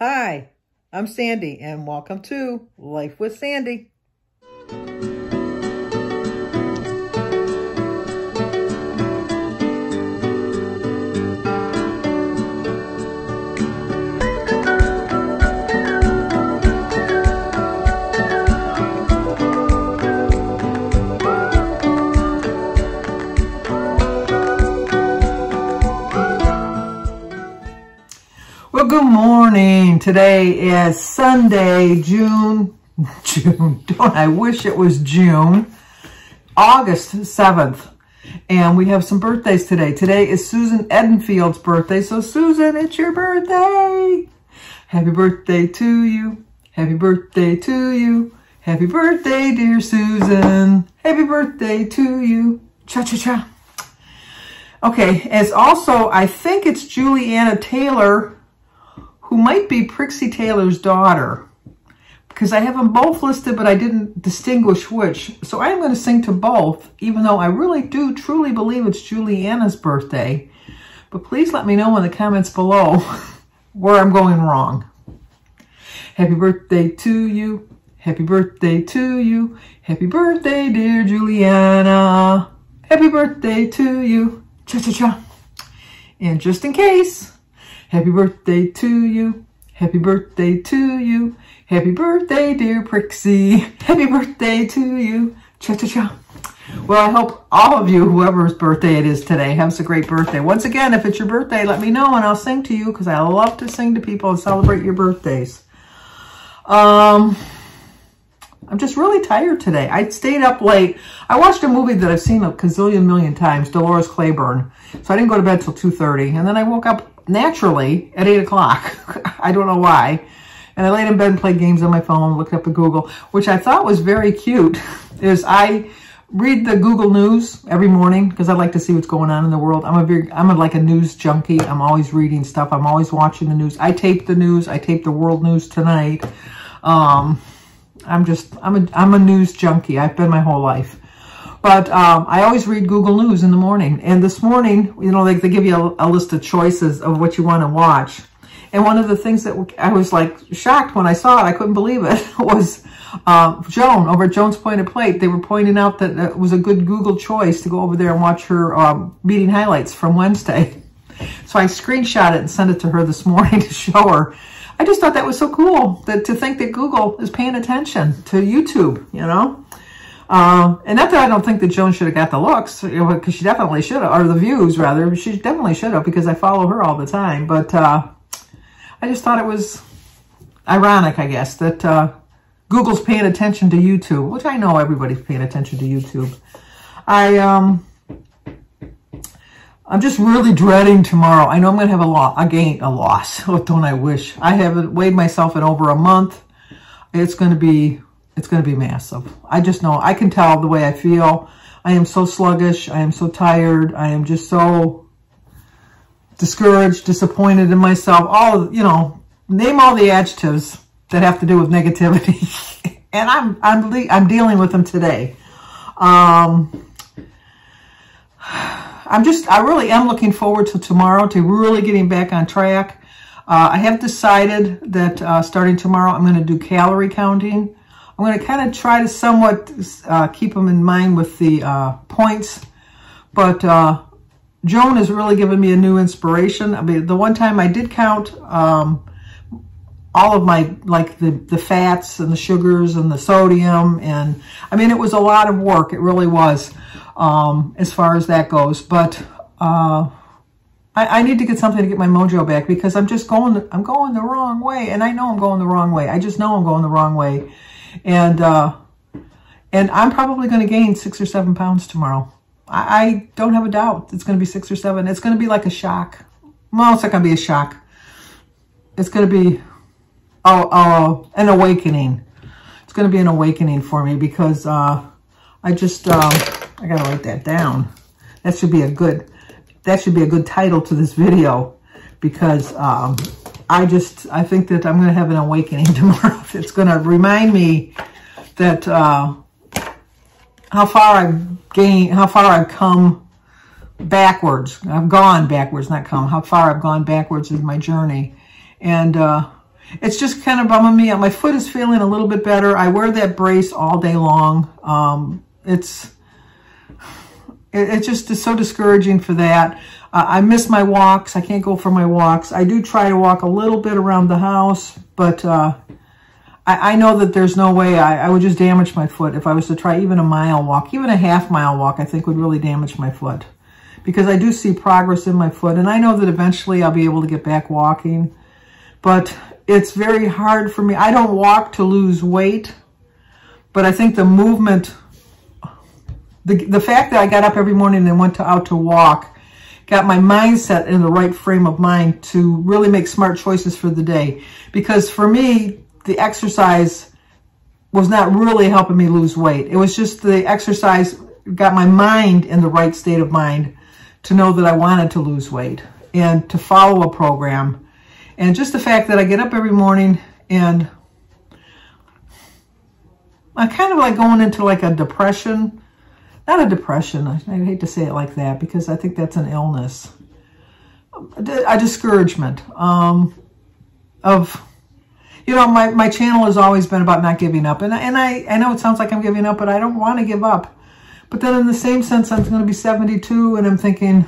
Hi, I'm Sandy, and welcome to Life with Sandy. Well, good morning. Today is Sunday, June, don't I wish it was June, August 7th. And we have some birthdays today. Today is Susan Edenfield's birthday. So Susan, it's your birthday. Happy birthday to you. Happy birthday to you. Happy birthday, dear Susan. Happy birthday to you. Cha-cha-cha. Okay, as also, I think it's Juliana Taylor, who might be Prixie Taylor's daughter, because I have them both listed, but I didn't distinguish which. So I am going to sing to both, even though I really do truly believe it's Juliana's birthday. But please let me know in the comments below where I'm going wrong. Happy birthday to you. Happy birthday to you. Happy birthday, dear Juliana. Happy birthday to you. Cha-cha-cha. And just in case, happy birthday to you. Happy birthday to you. Happy birthday, dear Prixie. Happy birthday to you. Cha-cha-cha. Well, I hope all of you, whoever's birthday it is today, have a great birthday. Once again, if it's your birthday, let me know and I'll sing to you, because I love to sing to people and celebrate your birthdays. I'm just really tired today. I stayed up late. I watched a movie that I've seen a gazillion million times, Dolores Claiborne. So I didn't go to bed till 2:30. And then I woke up naturally at 8 o'clock. I don't know why. And I laid in bed and played games on my phone, looked up at Google, which I thought was very cute. Is I read the Google News every morning because I like to see what's going on in the world. I'm like a news junkie. I'm always reading stuff. I'm always watching the news. I tape the news. I tape the world news tonight. I'm a news junkie. I've been my whole life. But I always read Google News in the morning. And this morning, you know, they give you a list of choices of what you want to watch. And one of the things that I was like shocked when I saw it, I couldn't believe it, was Joan over at Joan's Pointed Plate. They were pointing out that it was a good Google choice to go over there and watch her meeting highlights from Wednesday. So I screenshot it and sent it to her this morning to show her. I just thought that was so cool, to think that Google is paying attention to YouTube, you know. And not that I don't think that Joan should have got the looks, you know, because she definitely should have, or the views rather. She definitely should have, because I follow her all the time. But I just thought it was ironic, I guess, that Google's paying attention to YouTube, which I know everybody's paying attention to YouTube. I'm just really dreading tomorrow. I know I'm going to have a loss. Oh, don't I wish. I haven't weighed myself in over a month. It's going to be massive. I just know. I can tell the way I feel. I am so sluggish. I am so tired. I am just so discouraged, disappointed in myself. All, you know, name all the adjectives that have to do with negativity. And I'm dealing with them today. I really am looking forward to tomorrow, to really getting back on track. I have decided that starting tomorrow, I'm going to do calorie counting. I'm going to kind of try to somewhat keep them in mind with the points. But Joan has really given me a new inspiration. I mean, the one time I did count all of my, like the fats and the sugars and the sodium. And I mean, it was a lot of work. It really was. As far as that goes, but I need to get something to get my mojo back, because I'm going the wrong way, and I know I'm going the wrong way. I just know I'm going the wrong way, and I'm probably going to gain 6 or 7 pounds tomorrow. I don't have a doubt it's going to be 6 or 7. It's going to be like a shock. Well, it's not going to be a shock. It's going to be an awakening. It's going to be an awakening for me, because I gotta write that down. That should be a good title to this video, because I think that I'm gonna have an awakening tomorrow. It's gonna remind me that how far I've come backwards. I've gone backwards, not come. How far I've gone backwards in my journey, and it's just kind of bumming me out. My foot is feeling a little bit better. I wear that brace all day long. It just is so discouraging for that. I miss my walks. I can't go for my walks. I do try to walk a little bit around the house, but I know that there's no way I would just damage my foot if I was to try even a mile walk. Even a half-mile walk, I think, would really damage my foot, because I do see progress in my foot, and I know that eventually I'll be able to get back walking, but it's very hard for me. I don't walk to lose weight, but I think the movement, the fact that I got up every morning and went out to walk got my mindset in the right frame of mind to really make smart choices for the day. Because for me, the exercise was not really helping me lose weight. It was just the exercise got my mind in the right state of mind to know that I wanted to lose weight and to follow a program. And just the fact that I get up every morning and I'm kind of like going into like a depression. Not a depression, I hate to say it like that, because I think that's an illness. A discouragement of, you know, my channel has always been about not giving up. And I know it sounds like I'm giving up, but I don't want to give up. But then in the same sense, I'm going to be 72 and I'm thinking,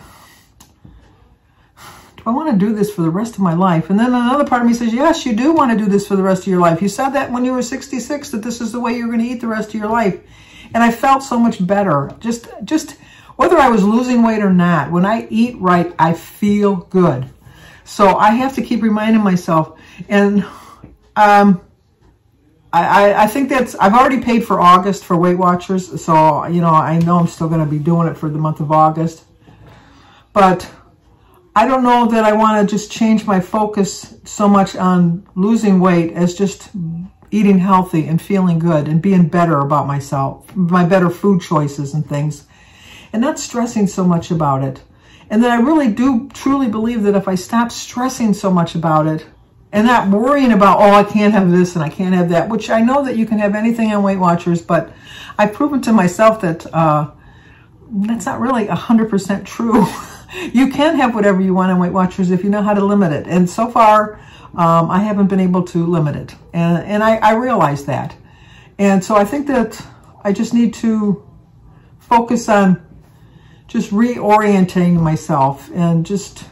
do I want to do this for the rest of my life? And then another part of me says, yes, you do want to do this for the rest of your life. You said that when you were 66, that this is the way you're going to eat the rest of your life. And I felt so much better, just whether I was losing weight or not. When I eat right, I feel good. So I have to keep reminding myself. And I think that's, I've already paid for August for Weight Watchers. So, you know I'm still going to be doing it for the month of August. But I don't know that I want to just change my focus so much on losing weight as just eating healthy and feeling good and being better about myself, my better food choices and things, and not stressing so much about it. And then I really do truly believe that if I stop stressing so much about it and not worrying about, oh, I can't have this and I can't have that, which I know that you can have anything on Weight Watchers, but I've proven to myself that that's not really 100% true. You can have whatever you want on Weight Watchers if you know how to limit it. And so far, I haven't been able to limit it. And I realize that. And so I think that I just need to focus on just reorienting myself and just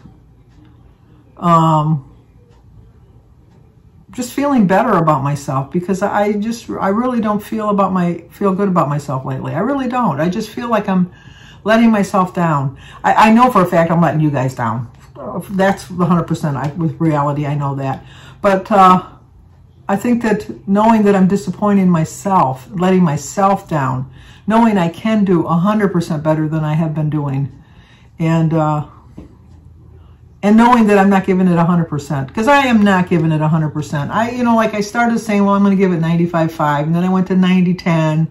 feeling better about myself, because I really don't feel good about myself lately. I really don't. I just feel like I'm letting myself down. I know for a fact I'm letting you guys down. That's 100% with reality. I know that. But I think that knowing that I'm disappointing myself, letting myself down, knowing I can do 100% better than I have been doing, and knowing that I'm not giving it 100%, because I am not giving it 100%. Like I started saying, well, I'm going to give it 95.5, and then I went to 90.10.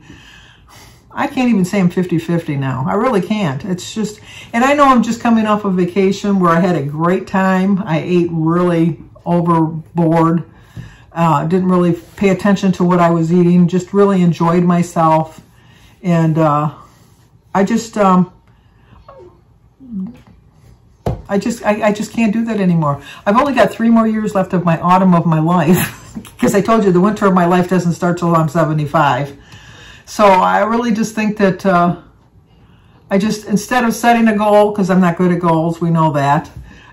I can't even say I'm 50-50 now. I really can't. It's just, and I know I'm just coming off a vacation where I had a great time. I ate really overboard. Didn't really pay attention to what I was eating. Just really enjoyed myself. And I just can't do that anymore. I've only got 3 more years left of my autumn of my life, because I told you the winter of my life doesn't start till I'm 75. So I really just think that instead of setting a goal, because I'm not good at goals, we know that,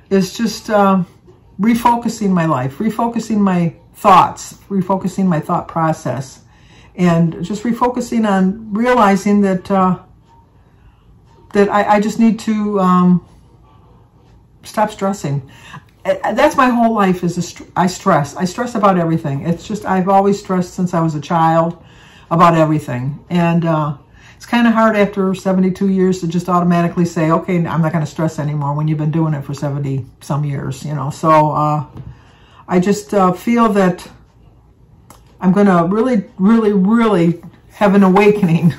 is just refocusing my life, refocusing my thoughts, refocusing my thought process, and just refocusing on realizing that that I just need to stop stressing. That's my whole life, I stress about everything. It's just, I've always stressed since I was a child about everything. And it's kind of hard after 72 years to just automatically say, okay, I'm not going to stress anymore when you've been doing it for 70 some years, So I just feel that I'm going to really, really, really have an awakening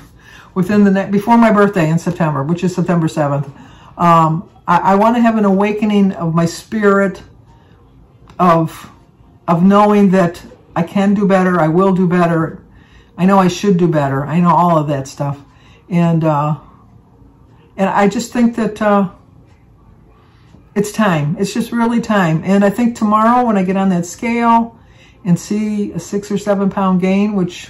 within before my birthday in September, which is September 7th. I want to have an awakening of my spirit, of knowing that I can do better, I will do better, I know I should do better. I know all of that stuff. And I just think that it's time. It's just really time. And I think tomorrow when I get on that scale and see a 6 or 7 pound gain, which,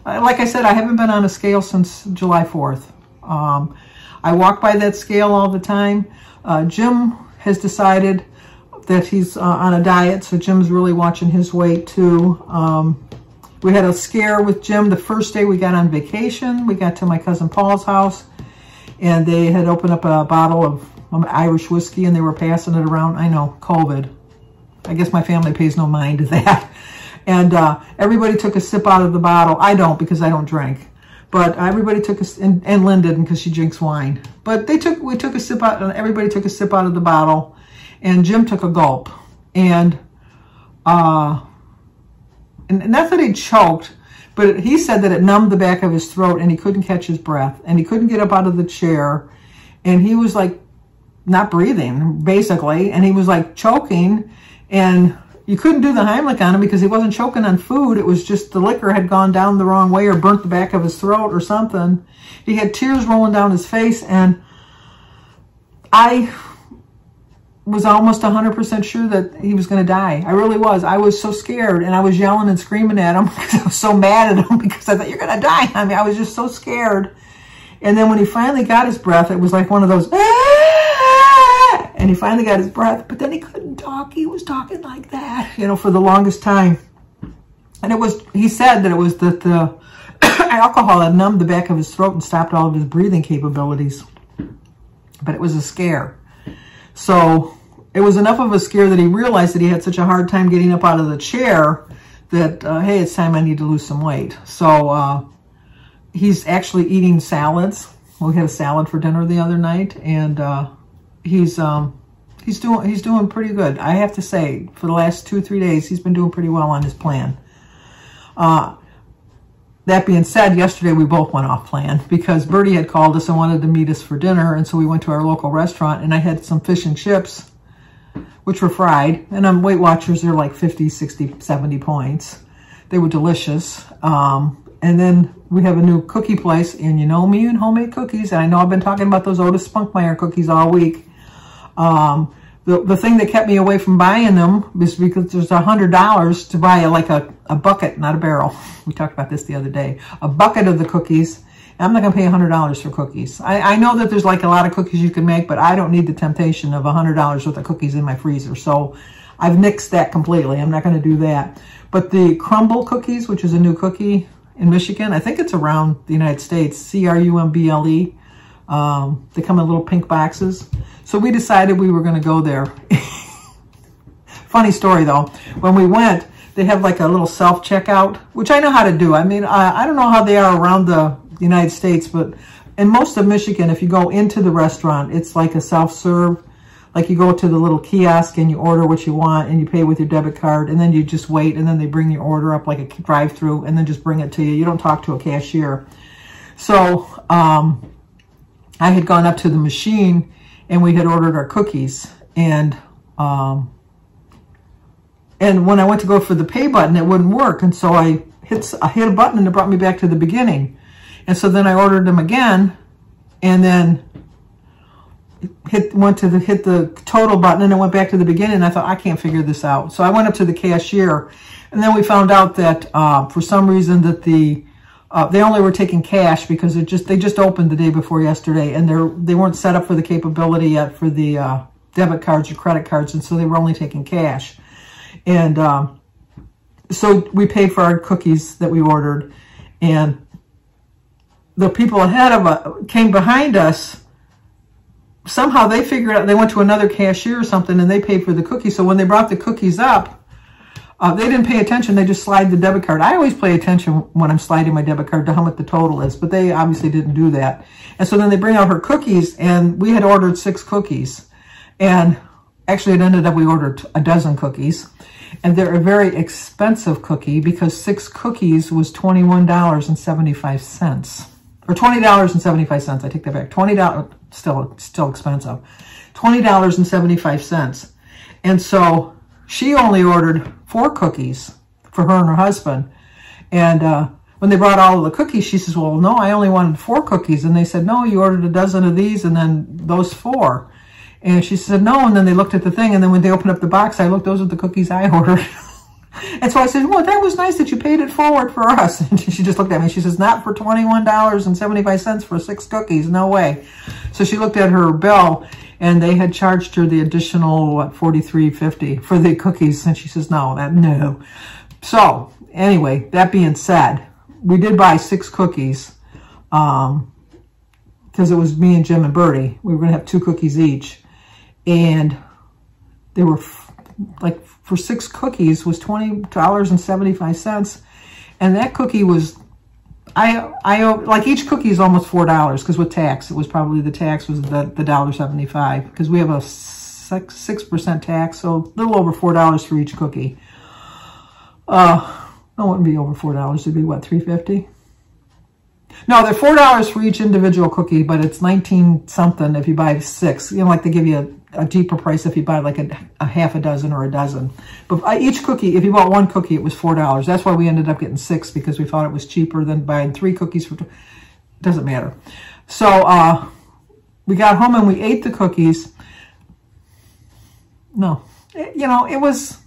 like I said, I haven't been on a scale since July 4th. I walk by that scale all the time. Jim has decided that he's on a diet, so Jim's really watching his weight too. We had a scare with Jim the first day we got on vacation. We got to my cousin Paul's house, and they had opened up a bottle of Irish whiskey, and they were passing it around. I know, COVID. I guess my family pays no mind to that. And everybody took a sip out of the bottle. I don't, because I don't drink. But everybody took a, and Lynn didn't because she drinks wine. But we took a sip out, and everybody took a sip out of the bottle, and Jim took a gulp. And not that he choked, but he said that it numbed the back of his throat, and he couldn't catch his breath, and he couldn't get up out of the chair, and he was like not breathing, basically, and he was like choking, and you couldn't do the Heimlich on him because he wasn't choking on food. It was just the liquor had gone down the wrong way or burnt the back of his throat or something. He had tears rolling down his face, and I was almost 100% sure that he was going to die. I really was. I was so scared, and I was yelling and screaming at him because I was so mad at him because I thought, you're going to die. I mean, I was just so scared. And then when he finally got his breath, it was like one of those, and he finally got his breath, but then he couldn't talk. He was talking like that, you know, for the longest time. And it was, he said that it was that the alcohol had numbed the back of his throat and stopped all of his breathing capabilities. But it was a scare. So it was enough of a scare that he realized that he had such a hard time getting up out of the chair that, hey, it's time I need to lose some weight. So he's actually eating salads. We had a salad for dinner the other night, and he's doing pretty good. I have to say, for the last 2 or 3 days, he's been doing pretty well on his plan. That being said, yesterday we both went off plan because Bertie had called us and wanted to meet us for dinner, and so we went to our local restaurant, and I had some fish and chips, which were fried, and on Weight Watchers, they're like 50, 60, 70 points. They were delicious. And then we have a new cookie place, and you know me and homemade cookies, and I know I've been talking about those Otis Spunkmeyer cookies all week. The thing that kept me away from buying them is because there's $100 to buy a bucket, not a barrel. We talked about this the other day. A bucket of the cookies. And I'm not going to pay $100 for cookies. I know that there's like a lot of cookies you can make, but I don't need the temptation of $100 worth of cookies in my freezer. So I've nixed that completely. I'm not going to do that. But the crumble cookies, which is a new cookie in Michigan, I think it's around the United States, C-R-U-M-B-L-E. They come in little pink boxes. So we decided we were going to go there. Funny story though. When we went, they have like a little self-checkout, which I know how to do. I mean, I don't know how they are around the United States, but in most of Michigan, if you go into the restaurant, it's like a self-serve. Like you go to the little kiosk and you order what you want and you pay with your debit card, and then you just wait, and then they bring your order up like a drive-through and then just bring it to you. You don't talk to a cashier. So I had gone up to the machine and we had ordered our cookies, and when I went to go for the pay button, it wouldn't work, and so I hit a button and it brought me back to the beginning. And so then I ordered them again, and then went to hit the total button, and it went back to the beginning, and I thought, I can't figure this out. So I went up to the cashier, and then we found out that for some reason that they only were taking cash because they just opened the day before yesterday, and they weren't set up for the capability yet for the debit cards or credit cards, and so they were only taking cash. And so we paid for our cookies that we ordered, and the people ahead of us came behind us. Somehow they figured out, they went to another cashier or something, and they paid for the cookies. So when they brought the cookies up, they didn't pay attention. They just slide the debit card. I always pay attention when I'm sliding my debit card to how much the total is, but they obviously didn't do that. And so then they bring out her cookies, and we had ordered 6 cookies. And actually it ended up we ordered a dozen cookies. And they're a very expensive cookie because 6 cookies was $21.75. Or $20.75. I take that back. $20, still expensive. $20.75. And so she only ordered 4 cookies for her and her husband. And when they brought all of the cookies, she says, well, no, I only wanted 4 cookies. And they said, no, you ordered a dozen of these and then those 4. And she said, no. And then they looked at the thing. And then when they opened up the box, I looked, those are the cookies I ordered. And so I said, well, that was nice that you paid it forward for us. And she just looked at me. She says, not for $21.75 for 6 cookies. No way. So she looked at her bill, and they had charged her the additional, what, $43.50 for the cookies. And she says, no. So anyway, that being said, we did buy 6 cookies because it was me and Jim and Bertie. We were going to have 2 cookies each. And they were like, for 6 cookies was $20.75. And that cookie was, like each cookie is almost $4 because with tax, it was probably, the tax was the $1.75 because we have a 6% tax. So a little over $4 for each cookie. It wouldn't be over $4. It'd be what, $3.50? No, they're $4 for each individual cookie, but it's 19 something if you buy 6. You know, like they give you a cheaper price if you buy like a half a dozen or a dozen. But each cookie, if you bought 1 cookie, it was $4. That's why we ended up getting 6 because we thought it was cheaper than buying 3 cookies for. Doesn't matter. So we got home and we ate the cookies. No, it was.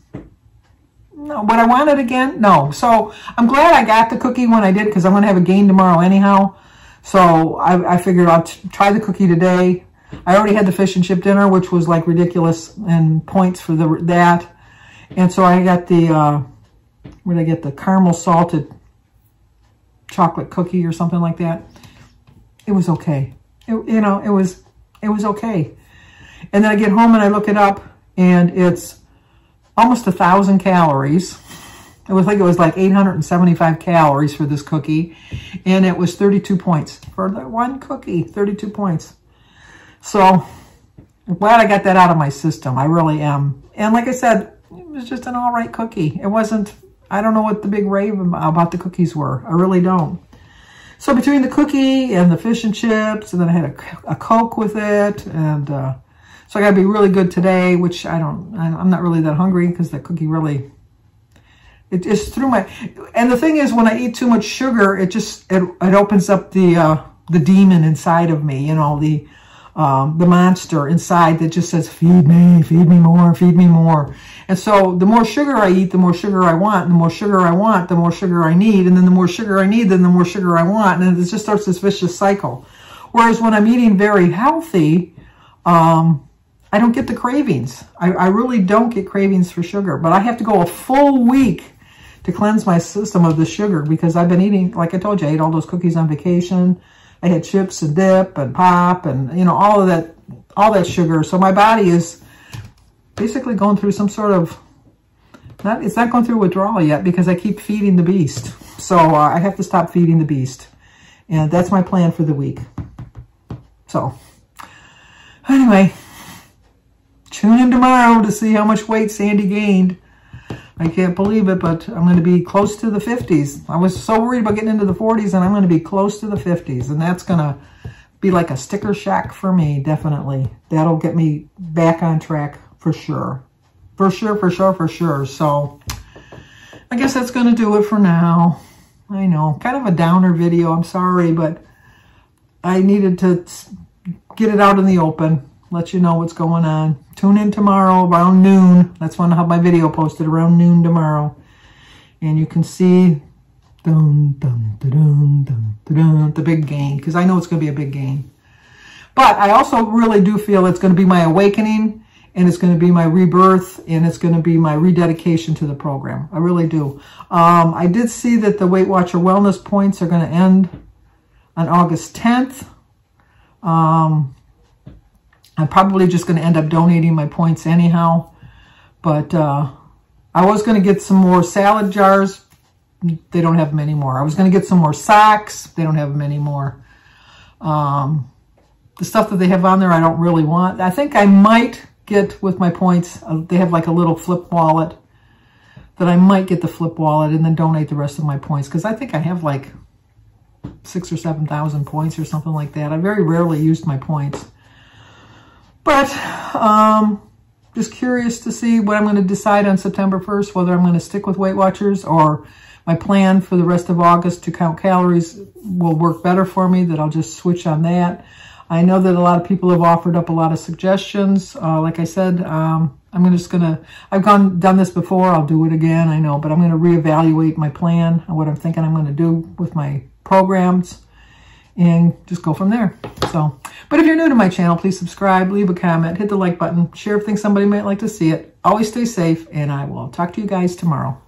No, would I want it again? No. So I'm glad I got the cookie when I did because I'm going to have a game tomorrow anyhow. So I figured I'll try the cookie today. I already had the fish and chip dinner, which was like ridiculous and points for that. And so I got the, where did I get the caramel salted chocolate cookie or something like that. It was okay. It was okay. And then I get home and I look it up and it's almost 1,000 calories. It was like 875 calories for this cookie. And it was 32 points for the 1 cookie, 32 points. So I'm glad I got that out of my system. I really am. And like I said, it was just an all right cookie. It wasn't, I don't know what the big rave about the cookies were. I really don't. So between the cookie and the fish and chips, and then I had a Coke with it, and so I got to be really good today, which I'm not really that hungry because that cookie really, it just threw my, and the thing is when I eat too much sugar, it opens up the demon inside of me, the monster inside that just says, feed me more, feed me more. And so the more sugar I eat, the more sugar I want, and the more sugar I want, the more sugar I need, and then the more sugar I need, then the more sugar I want, and it just starts this vicious cycle. Whereas when I'm eating very healthy, I don't get the cravings. I really don't get cravings for sugar, but I have to go a full week to cleanse my system of the sugar because I've been eating, like I told you, I ate all those cookies on vacation. I had chips and dip and pop and, all that sugar. So my body is basically going through some sort of, it's not going through withdrawal yet because I keep feeding the beast. So I have to stop feeding the beast. And that's my plan for the week. So anyway, tune in tomorrow to see how much weight Sandy gained. I can't believe it, but I'm going to be close to the 50s. I was so worried about getting into the 40s, and I'm going to be close to the 50s. And that's going to be like a sticker shock for me, definitely. That'll get me back on track for sure. For sure. So I guess that's going to do it for now. I know, kind of a downer video. I'm sorry, but I needed to get it out in the open. Let you know what's going on. Tune in tomorrow around noon. That's when I'll have my video posted around noon tomorrow. And you can see the big gain, because I know it's going to be a big gain. But I also really do feel it's going to be my awakening, and it's going to be my rebirth, and it's going to be my rededication to the program. I really do. I did see that the Weight Watcher Wellness points are going to end on August 10th. I'm probably just going to end up donating my points anyhow. But I was going to get some more salad jars. They don't have them anymore. I was going to get some more socks. They don't have them anymore. The stuff that they have on there I don't really want. I think I might get with my points. They have like a little flip wallet. That I might get the flip wallet and then donate the rest of my points. Because I think I have like 6,000 or 7,000 points or something like that. I very rarely used my points. But just curious to see what I'm going to decide on September 1st, whether I'm going to stick with Weight Watchers or my plan for the rest of August to count calories will work better for me, that I'll just switch on that. I know that a lot of people have offered up a lot of suggestions. Like I said, I'm I've done this before. I'll do it again, I know, but I'm going to reevaluate my plan and what I'm thinking I'm going to do with my programs and just go from there. So, but if you're new to my channel, please subscribe, leave a comment, hit the like button, share if you think somebody might like to see it. Always stay safe, and I will talk to you guys tomorrow.